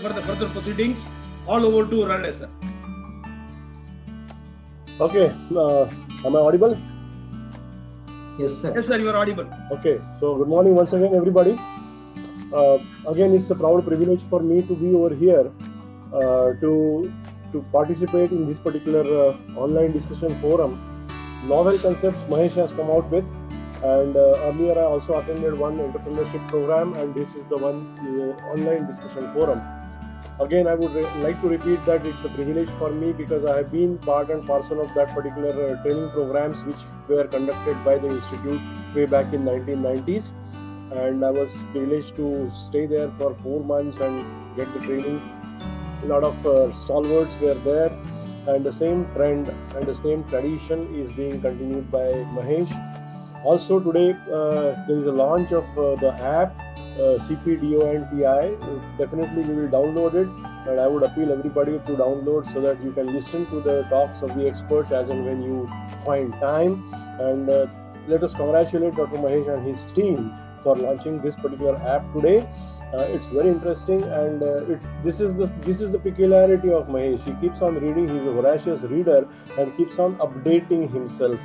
for the further proceedings. All over to Rane, sir. Okay, am I audible? Yes, sir. Yes, sir, you are audible. Okay, so good morning once again, everybody. Again, it's a proud privilege for me to be over here to participate in this particular online discussion forum. Novel concepts Mahesh has come out with, and earlier I also attended one entrepreneurship program, and this is the one online discussion forum. Again, I would like to repeat that it's a privilege for me because I have been part and parcel of that particular training programs which were conducted by the institute way back in 1990s, and I was privileged to stay there for 4 months and get the training. A lot of stalwarts were there, and the same trend and the same tradition is being continued by Mahesh. Also today there is a launch of the app CPDONTI. Definitely we will download it, and I would appeal everybody to download so that you can listen to the talks of the experts as and when you find time. And let us congratulate Dr. Mahesh and his team for launching this particular app today. It's very interesting, and this is the peculiarity of Mahesh. He keeps on reading. He's a voracious reader and keeps on updating himself.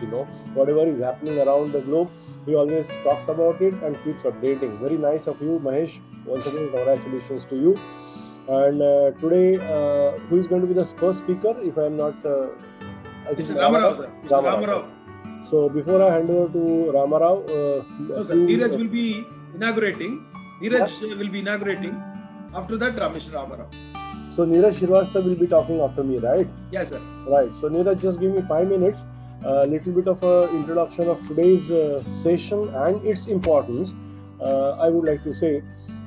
Whatever is happening around the globe, he always talks about it and keeps updating. Very nice of you, Mahesh. Once again, congratulations to you. And today, who is going to be the first speaker? If I am not, I think Mr. Ramarao, sir. Mr. Ramarao. So before I hand over to Ramarao, No, sir. Neeraj will be inaugurating. Neeraj will be inaugurating. After that, Mr. Ramarao. So Neeraj Srivastava will be talking after me, right? Yes, sir. Right. So Neeraj, just give me 5 minutes. A little bit of an introduction of today's session and its importance. I would like to say,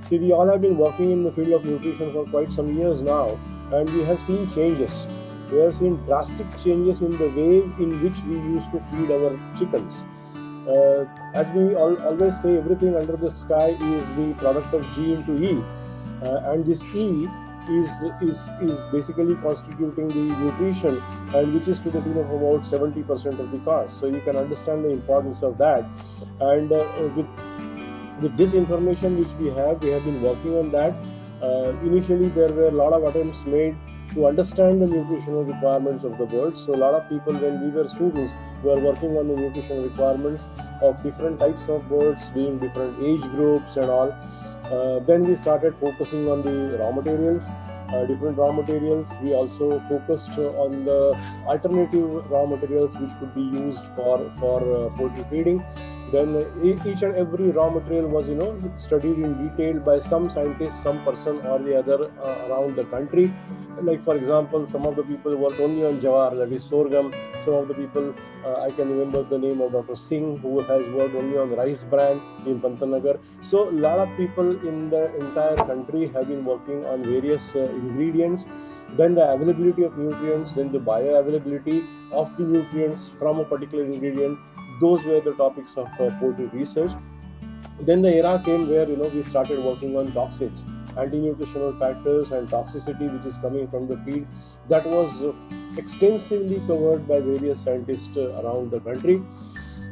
see, we all have been working in the field of nutrition for quite some years now, and we have seen changes. We have seen drastic changes in the way in which we used to feed our chickens. As we always say, everything under the sky is the product of G into E, and this E is basically constituting the nutrition, and which is to the tune of about 70% of the cost. So you can understand the importance of that. And with this information which we have been working on that. Initially, there were a lot of attempts made to understand the nutritional requirements of the birds. So a lot of people, when we were students, were working on the nutritional requirements of different types of birds, being different age groups and all. Then we started focusing on the raw materials, different raw materials. We also focused on the alternative raw materials which could be used for poultry feeding. Then each and every raw material was studied in detail by some scientist, some person or the other around the country. Like for example, some of the people worked only on jawar, that is sorghum. Some of the people, I can remember the name of Dr. Singh, who has worked only on rice bran in Pantanagar. So a lot of people in the entire country have been working on various ingredients. Then the availability of nutrients, then the bioavailability of the nutrients from a particular ingredient. Those were the topics of poultry research. Then the era came where we started working on toxins, anti-nutritional factors and toxicity which is coming from the feed. That was extensively covered by various scientists around the country.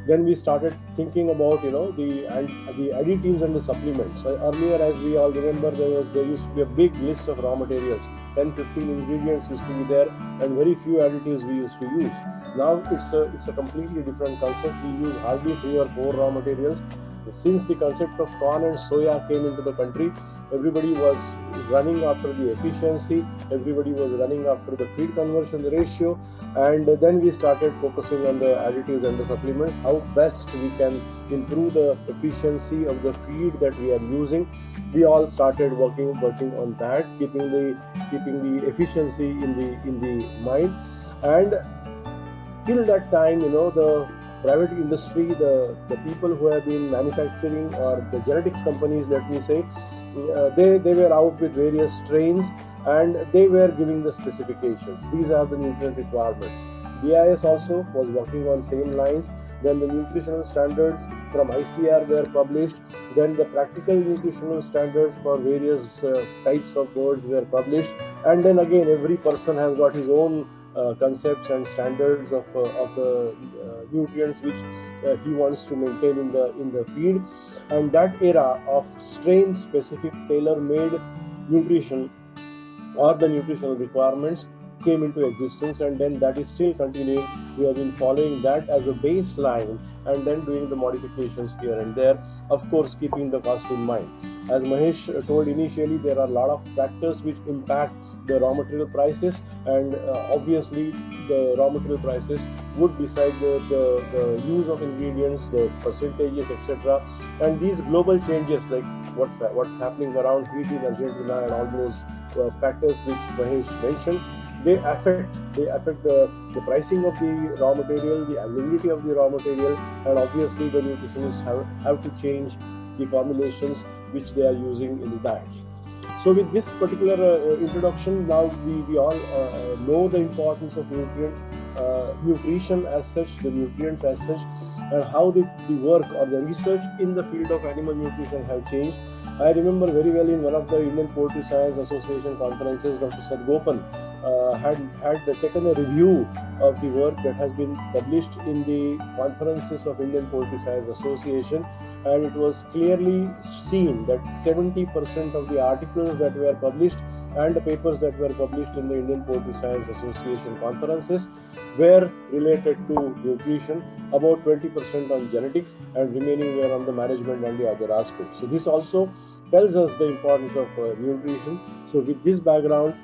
Then we started thinking about the additives and the supplements. Earlier, as we all remember, there used to be a big list of raw materials. 10-15 ingredients used to be there, and very few additives we used to use. Now it's a completely different concept. We use hardly 3 or 4 raw materials. Since the concept of corn and soya came into the country, everybody was running after the efficiency, everybody was running after the feed conversion ratio, and then we started focusing on the additives and the supplements, how best we can improve the efficiency of the feed that we are using. We all started working on that, keeping the efficiency in the mind. And till that time, the private industry, the people who have been manufacturing, or the genetics companies, let me say, they were out with various strains, and they were giving the specifications. These are the nutrient requirements. BIS also was working on same lines. Then the nutritional standards from ICR were published. Then the practical nutritional standards for various types of birds were published. And then again, every person has got his own concepts and standards of the nutrients which he wants to maintain in the feed. And that era of strain specific tailor made nutrition or the nutritional requirements came into existence, and then that is still continuing. We have been following that as a baseline and then doing the modifications here and there, of course keeping the cost in mind. As Mahesh told initially, there are a lot of factors which impact the raw material prices, and obviously the raw material prices would decide the use of ingredients, the percentages, etc. And these global changes, like what's happening around heat in Argentina and all those factors which Mahesh mentioned, they affect the pricing of the raw material, the availability of the raw material, and obviously the nutritionists have to change the formulations which they are using in the diets. So with this particular introduction, now we all know the importance of nutrition as such, the nutrients as such, and how the work or the research in the field of animal nutrition have changed. I remember very well in one of the Indian Poultry Science Association conferences, Dr. Sadgopan had taken a review of the work that has been published in the conferences of Indian Poultry Science Association, and it was clearly seen that 70% of the articles that were published and the papers that were published in the Indian Poultry Science Association conferences were related to nutrition, about 20% on genetics, and remaining were on the management and the other aspects. So this also tells us the importance of nutrition. So with this background,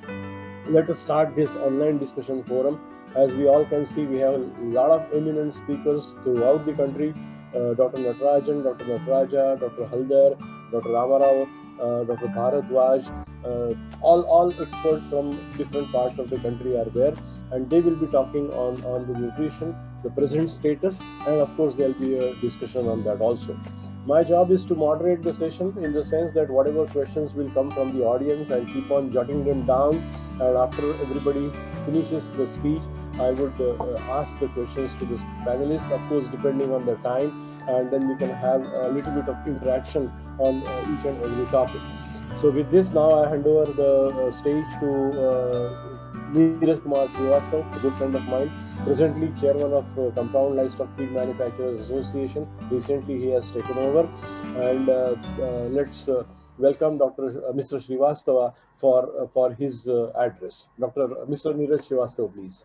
let us start this online discussion forum. As we all can see, we have a lot of eminent speakers throughout the country. Dr. Natarajan, Dr. Nataraja, Dr. Haldar, Dr. Ramarao, Dr. Bharadwaj, all experts from different parts of the country are there, and they will be talking on the nutrition, the present status, and of course there will be a discussion on that also. My job is to moderate the session in the sense that whatever questions will come from the audience, I'll keep on jotting them down, and after everybody finishes the speech, I would ask the questions to the panelists, of course depending on the time, and then we can have a little bit of interaction on each and every topic. So with this, now I hand over the stage to Neeraj Kumar Srivastava, a good friend of mine, presently chairman of Compound Livestock Feed Manufacturers Association. Recently he has taken over, and let's welcome Mr. Srivastava for his address. Mr. Neeraj Srivastava, please.